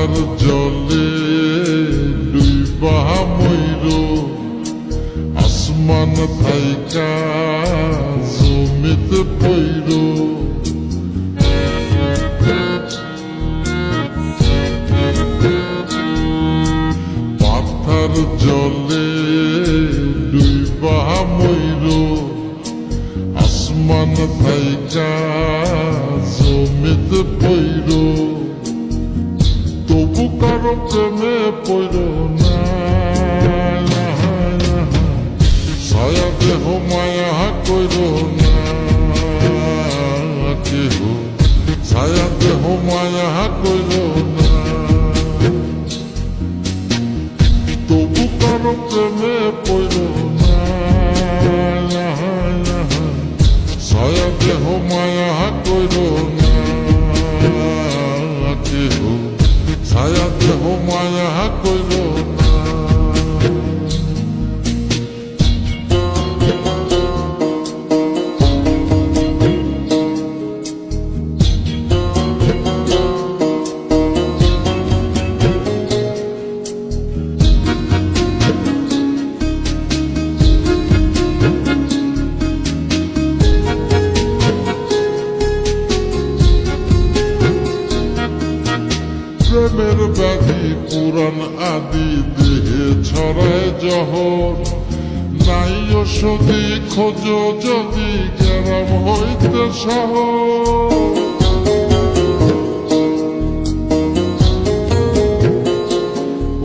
পাথার জলে ডুইবা মইরো আসমান থাইকা জমিতে পইরো পাথার জলে ডুইবা মইরো আসমান থাইকা জমিতে পইরো তবু কারো প্রেমে পইরো না ছায়া দেহ মায়া কইরো না কেহ ছায়া দেহ মায়া কইরো না তবু কারো প্রেমে পইরো না ছায়া দেহ মায়া কইরো না কেহ ছায়া দেহ মায়া কইরো না প্রেমের ব্যাধি পুরাণ আদি দেহে ছড়ায় জহর নাই ওষুধি খোঁজ যদি গ্রাম হইতে শহর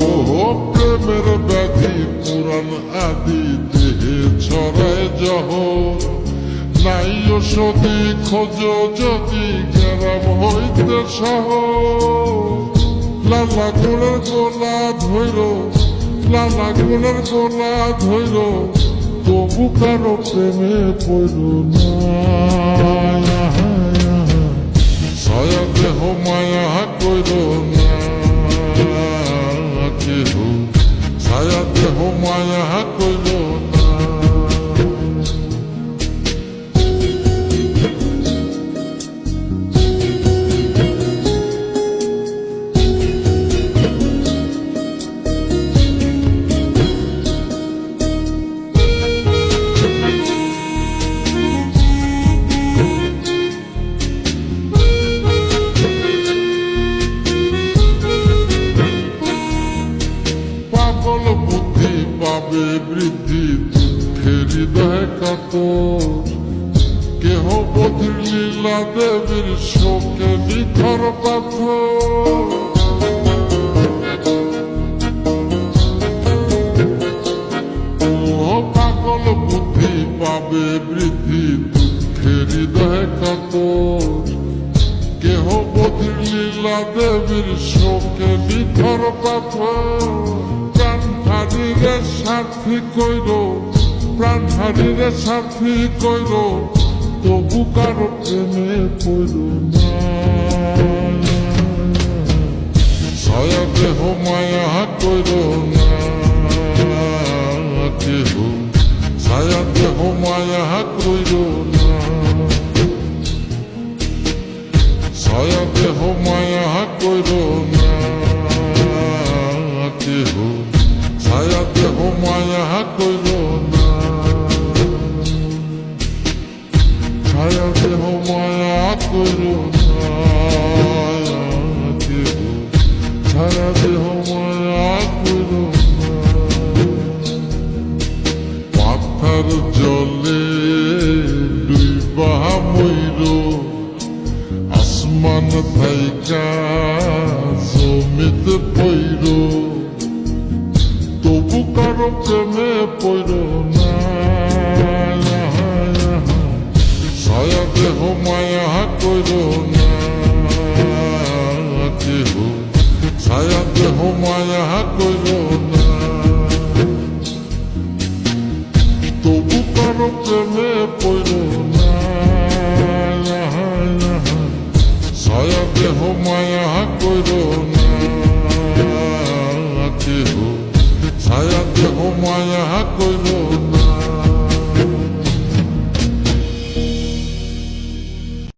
ওহো প্রেমের ব্যাধি পুরাণ আদি দেহে ছড়ায় জহর নাই ওষুধি খোঁজ যদি গ্রাম হইতে শহর লালা গোলার গোলা ধৈর লালা গোলার গোলা ধৈর তবু কারো প্রেমে পড়ল না ছায়া দেহ মায়া কইর না কেহ ছায়া দেহ মায়া কইর না পাগল বুদ্ধি পাবে বৃদ্ধি দুঃখের হৃদয় কাতর কেহ বধির লীলা দেবীর শোকে নিথর পাথর পাগল বুদ্ধি পাবে বৃদ্ধি দুঃখের হৃদয় কাতর কেহ বধির লীলা দেবীর শোকে নিথর পাথর প্রাণ হারিরে সাথী কইর প্রাণ হারিরে সাথী কইর তবু কারো প্রেমে পড়ল না ছায়া দেহ মায়া কইর না কেহ ছায়া দেহ মায়া কইর না ছায়া দেহ মায়া কইর না কেহ ছায়া দেহ মায়া কইর না ছায়া দেহ মায়া কইর না কেহ ছায়া দেহ মায়া কইর না পাথার জলে ডুইবা মইরো আসমান থাইকা জমিতে পইরো তবু কারো প্রেমে পইরো না ছায়া দেহ মায়া কইরো না কেহ ছায়া দেহ মায়া কইরো না তবু কারো প্রেমে পইরো না